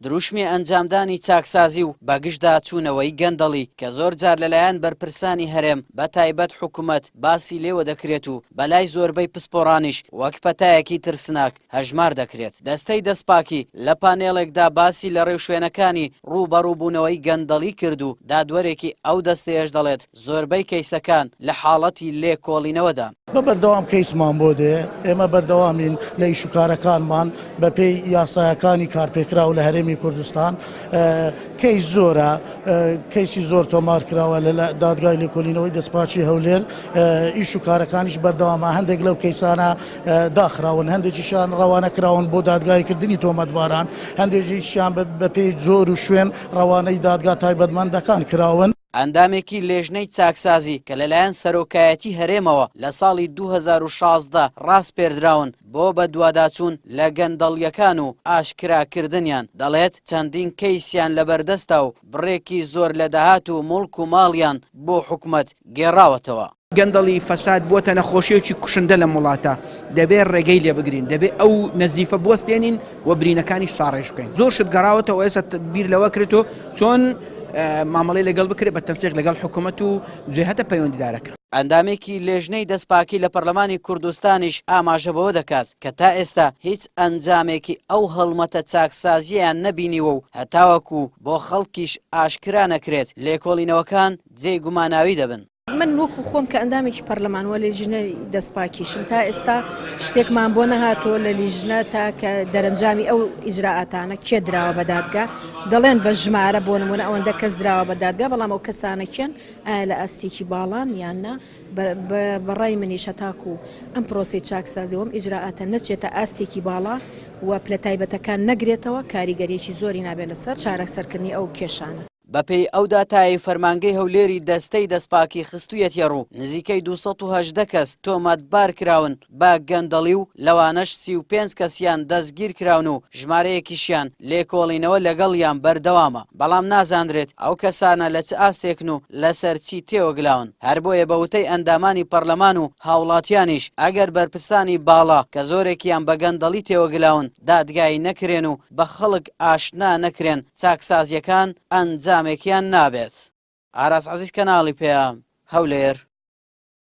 دروشمی ئەنجامدانی چاکسازی و بەگشتدا چوونەوەی گەندەڵی کە زۆر جار لەلایەن بەرپرسانی هەرێم بە تایبەت حکوومەت باسی لێوە دەکرێت و بەلای زۆربەی پسپۆڕانیش وەک پەتایەکی ترسناک هەژمار دەکرێت. دەستەی دەستپاکی لە پانێڵێکدا باسی لە ڕێو شوێنەکانی ڕووبەڕووبوونەوەی گەندەڵی کرد و دادوەرێکی ئەو دەستەیەش دەڵێت زۆربەی کەیسەکان لە حاڵەتی لێکۆڵینەوەدان. بە بەردەوام کەیسمان بۆ دێ ئێمە بەردەوامین لە ئیشوکارەکانمان بە پێی یاسایەکانی کارپێکرا و لە هەرێمی کوردستان کەیس زۆرە کەیسی زۆر تۆمار کراوە لە دادگای لێکۆڵینەوەی دەستپاچی هەولێر ئیشوکارەکانیش بەردەوامە هەندێک لەو کەیسانە داخراون هەندێکیشیان ڕەوانەکراون بۆ دادگایکردنی تۆمەتباران هەندێکیشیان بە پێی زۆر و شوێن ڕەوانەی دادگا تایبەتمەندەکان کراون. ئەندامێکی لێژنەی چاکسازی کە لەلایەن سەرۆکایەتی هەرێمەوە لە ساڵی 2016 ڕاست پێردراون بۆ بە دوواداچوون لە گەندەڵیەکان و ئاشکراکردنیان دەڵێت چەندین کەیسیان لەبەردەستە و بڕێکی زۆر لە داهات و مڵک و ماڵیان بۆ حکوومەت گێڕاوەتەوە. گەندەڵی فەساد بۆتە نەخۆشیێکی کوشندە لە وڵاتە دەبێت ڕێگەی لێ بگرین دەبێت ئەو نەزیفە بوەستێنین و برینەکانی ساڕێژ بکەین زۆر شت گەڕاوەتەوە ئێستا بیر لەوە کردو چۆن مامەڵەی لەگەڵ بکرێت بە تەنسیق لەگەڵ حکوومەت و جێهەتە پەیوەندیدارەکە. ئەندامێکی لێژنەی دەستپاکی لە پەرلەمانی کوردستانیش ئاماژەبەوە دەکات کە تا ئێستا هیچ ئەنجامێکی ئەو هەڵمەتە چاکسازییان نەبینیوە و هەتاوەکو بۆ خەڵکیش ئاشکرا نەکرێت لێکۆڵینەوەکان جێی گوماناوی دەبن. من وەکو خۆم کە ئەندامێکی پەرلەمانوە لە لیژنەی دەستپاکیشم تا ئێستا شتێکمان بۆ نەهاتۆ لە لیژنە تا کە دەرەنجامی ئەو ئیجراعاتانە کێ دراوە بە دادگا دەڵێن بە ژمارە بۆ نمونە ئەوەندە کەس دراوە بە دادگا بەڵام ئەو کەسانەکەن ئایا لە ئاستێکی باڵان یاننا بەڕای منیش هەتاکو ئەم پرۆسی چاکسازیەوەم ئیجراعاتە نەچێتە ئاستێکی باڵا و پلە تایبەتەکان نەگرێتەوە کاریگەریەکی زۆری نابێت لەسەر چارەسەرکردنی ئەو کێشانە. بەپێی ئەو داتایی فەرمانگەی هەولێری دەستەی دەستپاکی خستوویەتە ڕوو نزیکەی 218 کەس تۆمەتبار کراون بە گەندەڵی و لەوانەش 35 کەسیان دەستگیر کراون و ژمارەیەکیشیان لێکۆڵینەوە لەگەڵیان بەردەوامە بەڵام نازانرێت ئەو کەسانە لە چ ئاستێکن و لەسەر چی تێوەگلاون هەر بۆیە بەوتەی ئەندامانی پەرلەمان و هاوڵاتیانیش ئەگەر بەرپرسانی باڵا کە زۆرێکیان بە گەندەڵی تێوەگلاون دادگای نەکرێن و بە خەڵک ئاشنا نەکرێن چاکسازیەکان ئەنجامێکیان نابێت. ئاراس عەزیز کەناڵی پێیان هەولێر.